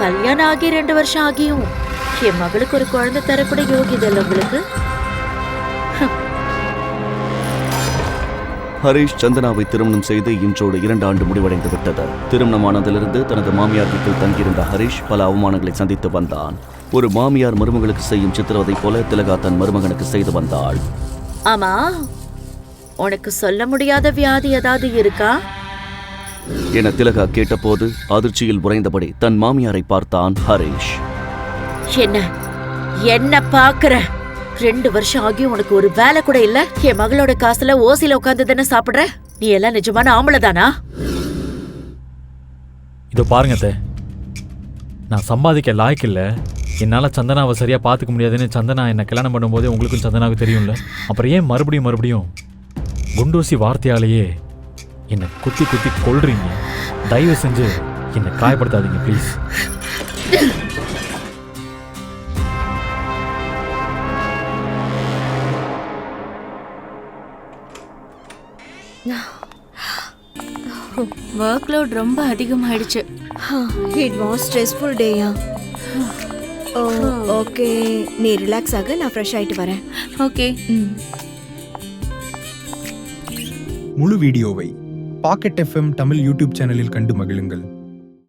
கல்யாணம் ஆகி 2 வருஷம் ஆகியும் என் மகளுக்கு ஒரு குழந்தை தரக்கூட யோகிதை இல்லை உங்களுக்கு. ஹரிஷ் சந்தனாவை திருமணம் செய்து இன்றோடு 2 ஆண்டு முடிவடைந்து விட்டது. திருமணமானதிலிருந்து தனது மாமியார் வீட்டில் தங்கியிருந்த ஹரிஷ் பல அவமானங்களை சந்தித்து வந்தான். ஒரு மாமியார் மருமகளுக்கு செய்யும் சித்திரவதை போல திலகா தன் மருமகனுக்கு செய்து வந்தாள். ஆமா, உனக்கு சொல்ல முடியாத வியாதி ஏதாவது இருக்கா என திலகா கேட்டபோது அதிர்ச்சியில் உறைந்தபடி தன் மாமியாரை பார்த்தான் ஹரிஷ். என்ன என்ன பாக்குற? 2 வருஷம் ஆகியும் உனக்கு ஒரு வேலை கூட இல்ல. என் மகளோட காசுல ஓசில உட்கார்ந்து தானே சாப்பிடுற. நீ எல்லாம் நிஜமான ஆம்பளை தானா? இதோ பாருங்க அத்தை, நான் சம்பாதிக்க லாய்க்கு இல்லை. என்னால் சந்தனாவை சரியாக பார்த்துக்க முடியாதுன்னு சந்தனா என்னை கல்யாணம் பண்ணும்போதே உங்களுக்கும் சந்தனாவுக்கு தெரியும்ல. அப்புறம் ஏன் மறுபடியும் குண்டூசி வார்த்தையாலேயே என்னை குத்தி குத்தி கொள்றீங்க? தயவு செஞ்சு என்னை காயப்படுத்தாதீங்க ப்ளீஸ். ஒர்க் லோட் ரொம்ப அதிகமாயிடுச்சு. இட் வாஸ் ஸ்ட்ரெஸ்ஃபுல் டேயா. ஓகே, நீ ரிலாக்ஸ் ஆக, நான் ஃப்ரெஷ் ஆயிட்டு வரேன். ஓகே. முழு வீடியோவை பாக்கெட் FM தமிழ் யூடியூப் சேனலில் கண்டு மகிழுங்கள்.